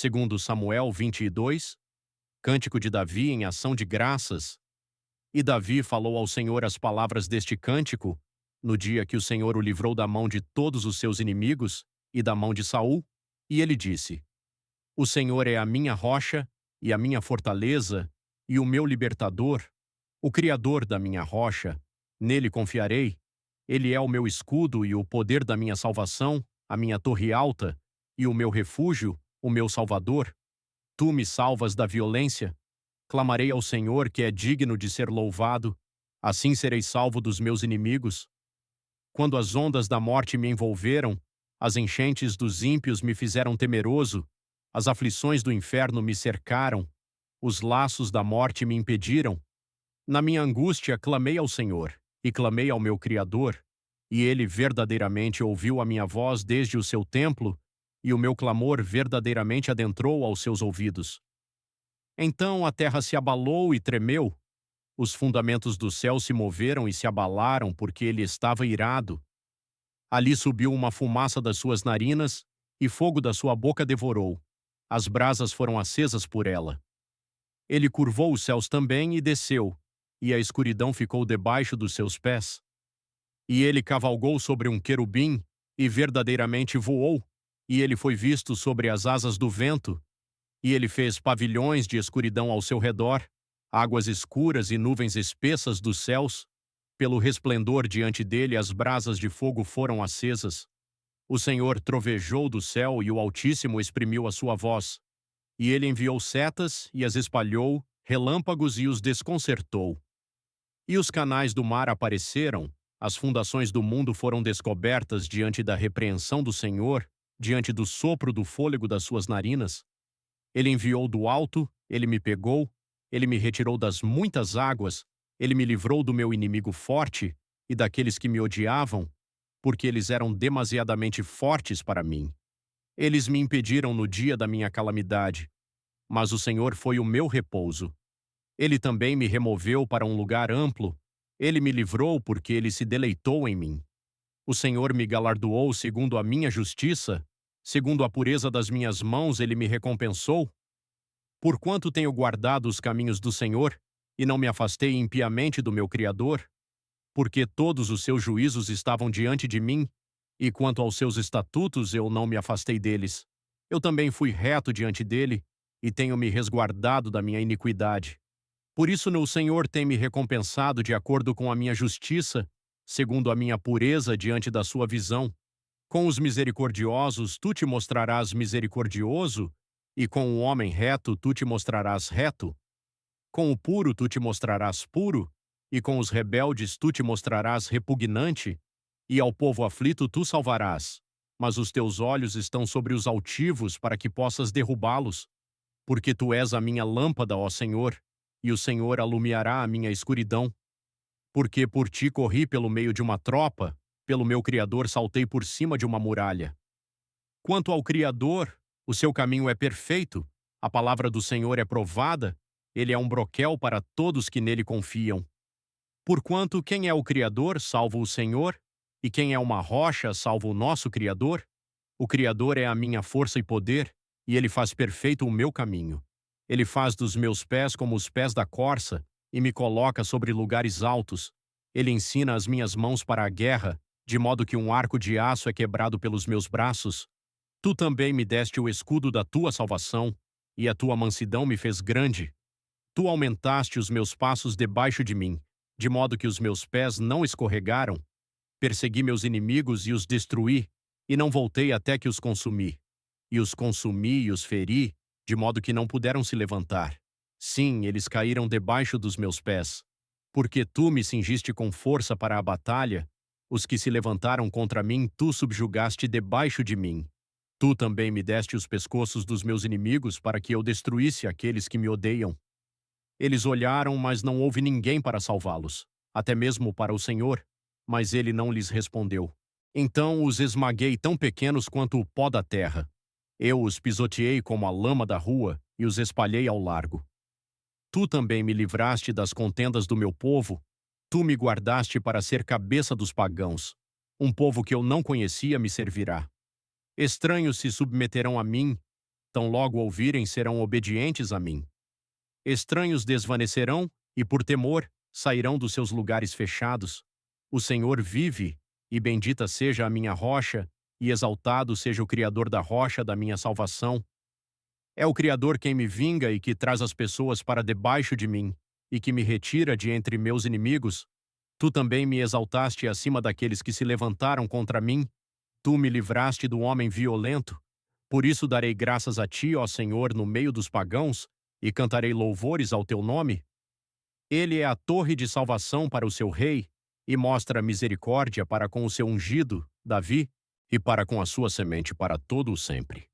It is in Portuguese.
Segundo Samuel 22, Cântico de Davi em ação de graças. E Davi falou ao Senhor as palavras deste cântico, no dia que o Senhor o livrou da mão de todos os seus inimigos e da mão de Saul, e ele disse: O Senhor é a minha rocha e a minha fortaleza e o meu libertador, o Criador da minha rocha, nele confiarei. Ele é o meu escudo e o poder da minha salvação, a minha torre alta e o meu refúgio, o meu salvador. Tu me salvas da violência. Clamarei ao Senhor, que é digno de ser louvado. Assim serei salvo dos meus inimigos. Quando as ondas da morte me envolveram, as enchentes dos ímpios me fizeram temeroso, as aflições do inferno me cercaram, os laços da morte me impediram. Na minha angústia clamei ao Senhor, e clamei ao meu Criador, e ele verdadeiramente ouviu a minha voz desde o seu templo, e o meu clamor verdadeiramente adentrou aos seus ouvidos. Então a terra se abalou e tremeu, os fundamentos do céu se moveram e se abalaram, porque ele estava irado. Ali subiu uma fumaça das suas narinas, e fogo da sua boca devorou. As brasas foram acesas por ela. Ele curvou os céus também e desceu, e a escuridão ficou debaixo dos seus pés. E ele cavalgou sobre um querubim, e verdadeiramente voou, e ele foi visto sobre as asas do vento. E ele fez pavilhões de escuridão ao seu redor, águas escuras e nuvens espessas dos céus. Pelo resplendor diante dele as brasas de fogo foram acesas. O Senhor trovejou do céu e o Altíssimo exprimiu a sua voz. E ele enviou setas e as espalhou, relâmpagos e os desconcertou. E os canais do mar apareceram, as fundações do mundo foram descobertas diante da repreensão do Senhor, diante do sopro do fôlego das suas narinas. Ele enviou do alto, ele me pegou, ele me retirou das muitas águas, ele me livrou do meu inimigo forte e daqueles que me odiavam, porque eles eram demasiadamente fortes para mim. Eles me impediram no dia da minha calamidade, mas o Senhor foi o meu repouso. Ele também me removeu para um lugar amplo, ele me livrou porque ele se deleitou em mim. O Senhor me galardoou segundo a minha justiça, segundo a pureza das minhas mãos ele me recompensou. Porquanto tenho guardado os caminhos do Senhor, e não me afastei impiamente do meu Criador, porque todos os seus juízos estavam diante de mim, e quanto aos seus estatutos eu não me afastei deles. Eu também fui reto diante dele, e tenho me resguardado da minha iniquidade. Por isso o Senhor tem me recompensado de acordo com a minha justiça, segundo a minha pureza diante da sua visão. Com os misericordiosos tu te mostrarás misericordioso, e com o homem reto tu te mostrarás reto. Com o puro tu te mostrarás puro, e com os rebeldes tu te mostrarás repugnante, e ao povo aflito tu salvarás. Mas os teus olhos estão sobre os altivos para que possas derrubá-los. Porque tu és a minha lâmpada, ó Senhor, e o Senhor alumiará a minha escuridão. Porque por ti corri pelo meio de uma tropa, pelo meu Criador saltei por cima de uma muralha. Quanto ao Criador, o seu caminho é perfeito, a palavra do Senhor é provada, ele é um broquel para todos que nele confiam. Porquanto quem é o Criador, salvo o Senhor, e quem é uma rocha, salvo o nosso Criador? O Criador é a minha força e poder, e ele faz perfeito o meu caminho. Ele faz dos meus pés como os pés da corça, e me coloca sobre lugares altos. Ele ensina as minhas mãos para a guerra, de modo que um arco de aço é quebrado pelos meus braços. Tu também me deste o escudo da tua salvação, e a tua mansidão me fez grande. Tu aumentaste os meus passos debaixo de mim, de modo que os meus pés não escorregaram. Persegui meus inimigos e os destruí, e não voltei até que os consumi. E os consumi e os feri, de modo que não puderam se levantar. Sim, eles caíram debaixo dos meus pés. Porque tu me cingiste com força para a batalha, os que se levantaram contra mim tu subjugaste debaixo de mim. Tu também me deste os pescoços dos meus inimigos para que eu destruísse aqueles que me odeiam. Eles olharam, mas não houve ninguém para salvá-los, até mesmo para o Senhor, mas ele não lhes respondeu. Então os esmaguei tão pequenos quanto o pó da terra. Eu os pisoteei como a lama da rua e os espalhei ao largo. Tu também me livraste das contendas do meu povo, tu me guardaste para ser cabeça dos pagãos. Um povo que eu não conhecia me servirá. Estranhos se submeterão a mim, Tão logo ouvirem, serão obedientes a mim. Estranhos desvanecerão, e por temor, sairão dos seus lugares fechados. O Senhor vive, e bendita seja a minha rocha, e exaltado seja o Criador da rocha da minha salvação. É o Criador quem me vinga e que traz as pessoas para debaixo de mim, e que me retira de entre meus inimigos. Tu também me exaltaste acima daqueles que se levantaram contra mim. Tu me livraste do homem violento. Por isso darei graças a ti, ó Senhor, no meio dos pagãos, e cantarei louvores ao teu nome. Ele é a torre de salvação para o seu rei, e mostra misericórdia para com o seu ungido, Davi, e para com a sua semente para todo o sempre.